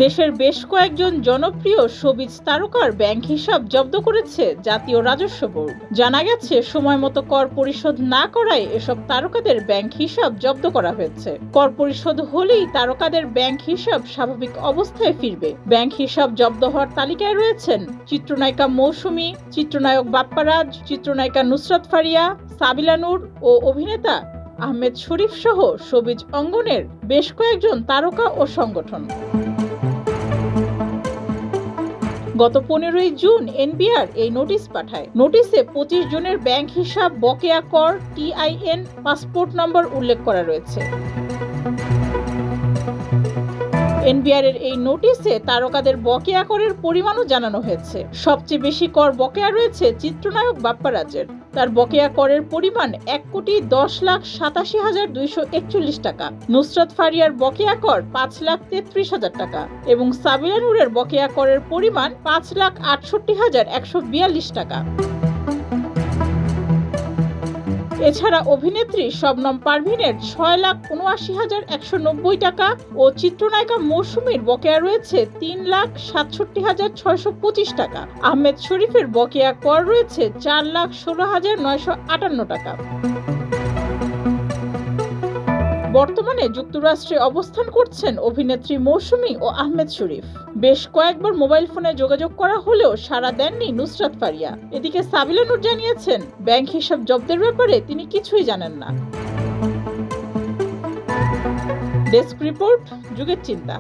দেশের বেশ কয়েকজন জনপ্রিয় শোবিজ তারকার ব্যাংক হিসাব জব্দ করেছে জাতীয় রাজস্ব বোর্ড। জানা গেছে, সময় মতো কর পরিশোধ না করায় এসব তারকাদের ব্যাংক হিসাব জব্দ করা হয়েছে। কর পরিশোধ হলেই তারকাদের ব্যাংক হিসাব স্বাভাবিক অবস্থায় ফিরবে। ব্যাংক হিসাব জব্দ হওয়ার তালিকায় রয়েছেন চিত্রনায়িকা মৌসুমী, চিত্রনায়ক বাপ্পারাজ, চিত্রনায়িকা নুসরাত ফারিয়া, সাবিলা নূর ও অভিনেতা আহমেদ শরীফ সহ শোবিজ অঙ্গনের বেশ কয়েকজন তারকা ও সংগঠন। গত 15ই জুন এনবিআর এই নোটিশ পাঠায়। নোটিশে 25 জনের ব্যাংক হিসাব, বকেয়া কর, টিআইএন, পাসপোর্ট নম্বর উল্লেখ করা রয়েছে। এনবিআর এর এই নোটিশে তারকাদের বকেয়া করের পরিমাণও জানানো হয়েছে। সবচেয়ে বেশি কর বকেয়া রয়েছে চিত্রনায়ক বাপ্পারাজের। তার বকেয়া করের পরিমাণ 1,87,241 টাকা। নুসরাত ফারিয়ার বকেয়া কর 5,33,000 টাকা এবং সাবিলা নূরের বকেয়া করের পরিমাণ 5,68,142 টাকা। এছাড়া অভিনেত্রী শবনম পারভীনের 6,79,190 টাকা ও চিত্রনায়িকা মৌসুমীর বকেয়া রয়েছে 3,67,625 টাকা। আহমেদ শরীফের বকেয়া কর রয়েছে 4,16,958 টাকা। বর্তমানে যুক্তরাষ্ট্রে অবস্থান করছেন অভিনেত্রী মৌসুমী ও আহমেদ শরীফ। বেশ কয়েকবার মোবাইল ফোনে যোগাযোগ করা হলেও সাড়া দেননি নুসরাত ফারিয়া। এদিকে সাবিলা নূর জানিয়েছেন, ব্যাংক হিসাব জব্দের ব্যাপারে তিনি কিছুই জানেন না। ডেস্ক রিপোর্ট, যুগের চিন্তা।